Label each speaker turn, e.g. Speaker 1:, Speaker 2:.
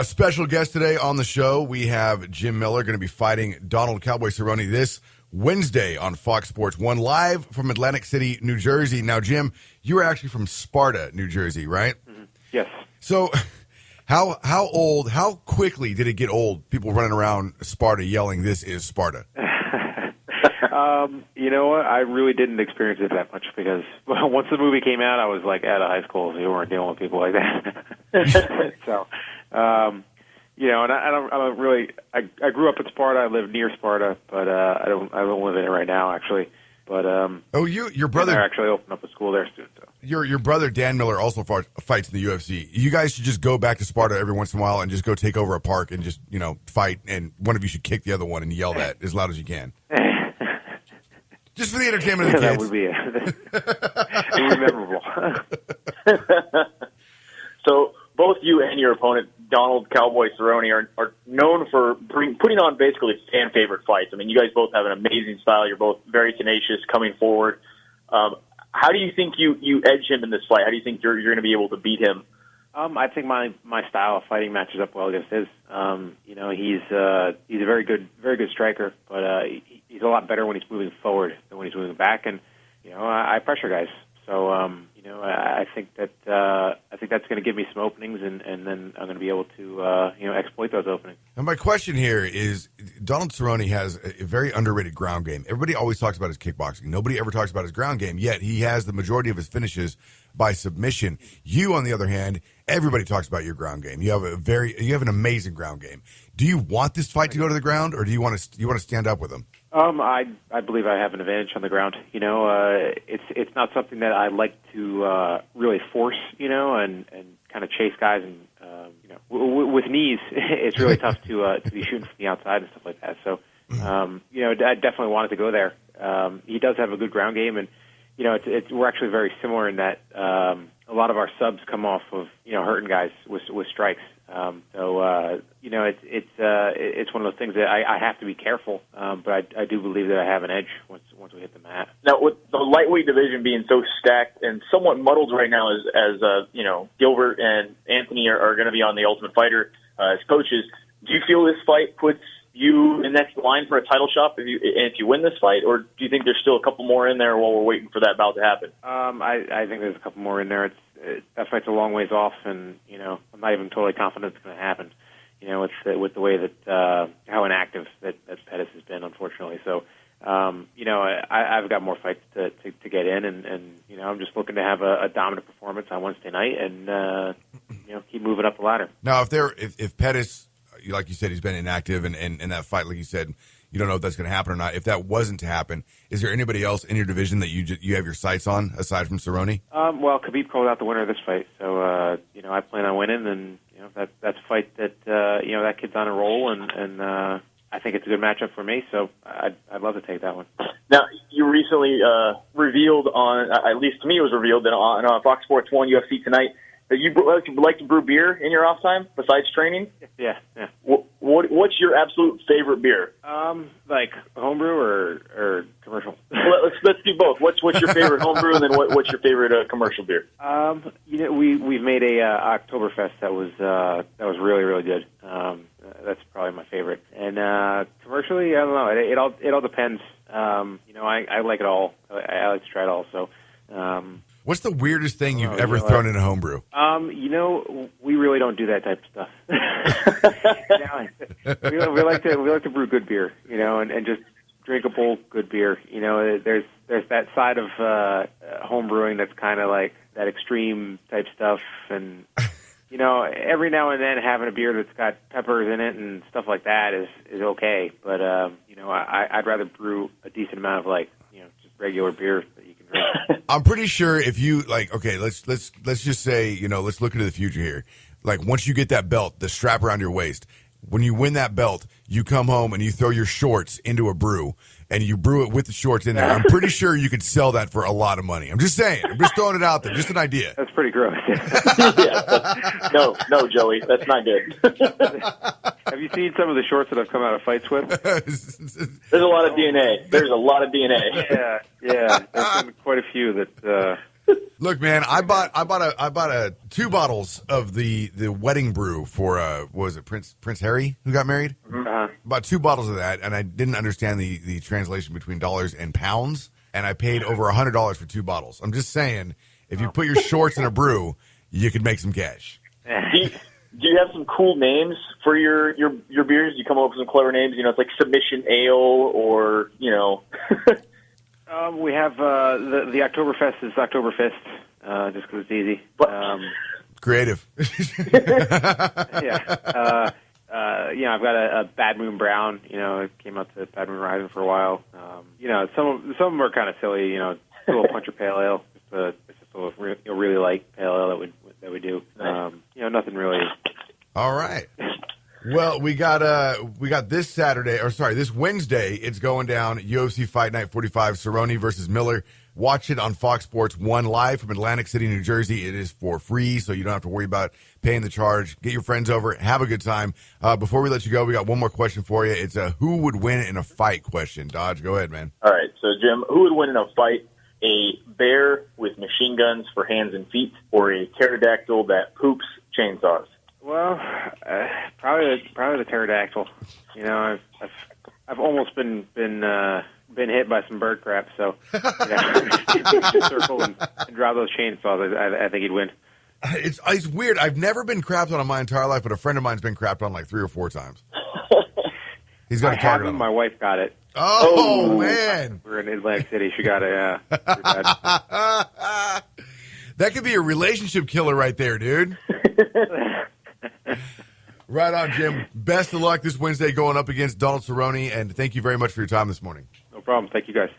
Speaker 1: Special guest today on the show. We have Jim Miller going to be fighting Donald Cowboy Cerrone this Wednesday on Fox Sports 1, live from Atlantic City, New Jersey. Now, Jim, you are actually from Sparta, New Jersey, right?
Speaker 2: Mm-hmm. Yes.
Speaker 1: So how quickly did it get old, people running around Sparta yelling, "This is Sparta"?
Speaker 2: You know what? I really didn't experience it that much because once the movie came out, I was like out of high school, so you weren't dealing with people like that. So, and I don't really. I grew up in Sparta. I live near Sparta, but I don't live in it right now, actually. But
Speaker 1: your brother
Speaker 2: actually opened up a school there soon. So.
Speaker 1: Your brother Dan Miller also fights in the UFC. You guys should just go back to Sparta every once in a while and just go take over a park and just fight, and one of you should kick the other one and yell that as loud as you can. Just for the entertainment of the kids.
Speaker 3: That would be memorable. So both you and your opponent, Donald Cowboy Cerrone, are known for putting on basically fan favorite fights. I mean, you guys both have an amazing style. You're both very tenacious coming forward. How do you think you edge him in this fight? How do you think you're going to be able to beat him?
Speaker 2: I think my style of fighting matches up well against his. He's a very good striker, but he's a lot better when he's moving forward than when he's moving back. And I pressure guys, so I think that's going to give me some openings, and then I'm going to be able to exploit those openings.
Speaker 1: And my question here is, Donald Cerrone has a very underrated ground game. Everybody always talks about his kickboxing. Nobody ever talks about his ground game, yet he has the majority of his finishes by submission. You, on the other hand, everybody talks about your ground game. You have an amazing ground game. Do you want this fight to go to the ground, or do you want to stand up with him?
Speaker 2: I believe I have an advantage on the ground. It's not something that I like to really force, and kind of chase guys. And with knees, it's really tough to be shooting from the outside and stuff like that. So, I definitely wanted to go there. He does have a good ground game, and we're actually very similar in that a lot of our subs come off of hurting guys with strikes. It's one of those things that I have to be careful, but I do believe that I have an edge once we hit the mat.
Speaker 3: Now, with the lightweight division being so stacked and somewhat muddled right now, as Gilbert and Anthony are going to be on the Ultimate Fighter as coaches, do you feel this fight puts you in the next line for a title shot if you win this fight, or do you think there's still a couple more in there while we're waiting for that bout to happen?
Speaker 2: I think there's a couple more in there. That fight's a long ways off, and I'm not even totally confident it's going to happen. With the way that how inactive that Pettis has been, unfortunately. So, I've got more fights to get in, and I'm just looking to have a dominant performance on Wednesday night, and keep moving up the ladder.
Speaker 1: Now, if Pettis, like you said, he's been inactive, and in that fight, like you said, you don't know if that's going to happen or not. If that wasn't to happen, is there anybody else in your division that you have your sights on aside from Cerrone?
Speaker 2: Well, Khabib called out the winner of this fight, so I plan on winning, and that's a fight that that kid's on a roll, and I think it's a good matchup for me. So I'd love to take that one.
Speaker 3: Now, you recently revealed on, at least to me, it was revealed that on Fox Sports 1 UFC Tonight that you like to brew beer in your off time besides training.
Speaker 2: Yeah.
Speaker 3: What's your absolute favorite beer?
Speaker 2: Like homebrew or commercial?
Speaker 3: Let's do both. What's your favorite homebrew, and then what's your favorite commercial beer?
Speaker 2: We've made a Oktoberfest that was really, really good. That's probably my favorite. And commercially, I don't know. It all depends. I like it all. I like to try it all. So.
Speaker 1: What's the weirdest thing you've ever thrown in a homebrew?
Speaker 2: We really don't do that type of stuff. We like to brew good beer, and just drinkable good beer. There's that side of home brewing that's kind of like that extreme type stuff, and every now and then having a beer that's got peppers in it and stuff like that is okay. But I'd rather brew a decent amount of just regular beer that you can drink.
Speaker 1: I'm pretty sure if you let's just say, let's look into the future here. Like once you get that belt, the strap around your waist, when you win that belt, you come home and you throw your shorts into a brew and you brew it with the shorts in there. I'm pretty sure you could sell that for a lot of money. I'm just saying. I'm just throwing it out there. Just an idea.
Speaker 2: That's pretty gross.
Speaker 3: No, Joey, that's not good.
Speaker 2: Have you seen some of the shorts that I've come out of fights with?
Speaker 3: There's a lot of DNA. There's a lot of DNA.
Speaker 2: Yeah. There's been quite a few that
Speaker 1: Look, man, I bought two bottles of the wedding brew for what was it Prince Harry who got married?
Speaker 2: Uh-huh.
Speaker 1: Bought two bottles of that, and I didn't understand the translation between dollars and pounds, and I paid over $100 for two bottles. I'm just saying, if you put your shorts in a brew, you could make some cash.
Speaker 3: Do you have some cool names for your beers? Do you come up with some clever names? You know, it's like Submission Ale or, you know.
Speaker 2: We have the Oktoberfest is Oktoberfest, just because it's easy.
Speaker 1: Creative.
Speaker 2: Yeah. I've got a Bad Moon Brown. You know, it came out to Bad Moon Rising for a while. Some of them are kind of silly. You know, it's a little puncher pale ale. It's just a really light pale ale that we do.
Speaker 3: Nice.
Speaker 2: Nothing really.
Speaker 1: All right. Well, we got this this Wednesday. It's going down UFC Fight Night 45, Cerrone versus Miller. Watch it on Fox Sports 1 live from Atlantic City, New Jersey. It is for free, so you don't have to worry about paying the charge. Get your friends over. Have a good time. Before we let you go, we got one more question for you. It's a who would win in a fight question. Dodge, go ahead, man.
Speaker 3: All right. So, Jim, who would win in a fight? A bear with machine guns for hands and feet, or a pterodactyl that poops chainsaws?
Speaker 2: Well, probably the pterodactyl. You know, I've almost been hit by some bird crap, so circle and drop those chainsaws. I think he'd win.
Speaker 1: It's weird. I've never been crapped on in my entire life, but a friend of mine's been crapped on like 3 or 4 times. He's got a target on him.
Speaker 2: My wife got it.
Speaker 1: Oh, man.
Speaker 2: We're in Atlantic City. She got it,
Speaker 1: That could be a relationship killer right there, dude. Right on, Jim. Best of luck this Wednesday going up against Donald Cerrone, and thank you very much for your time this morning.
Speaker 2: No problem. Thank you, guys.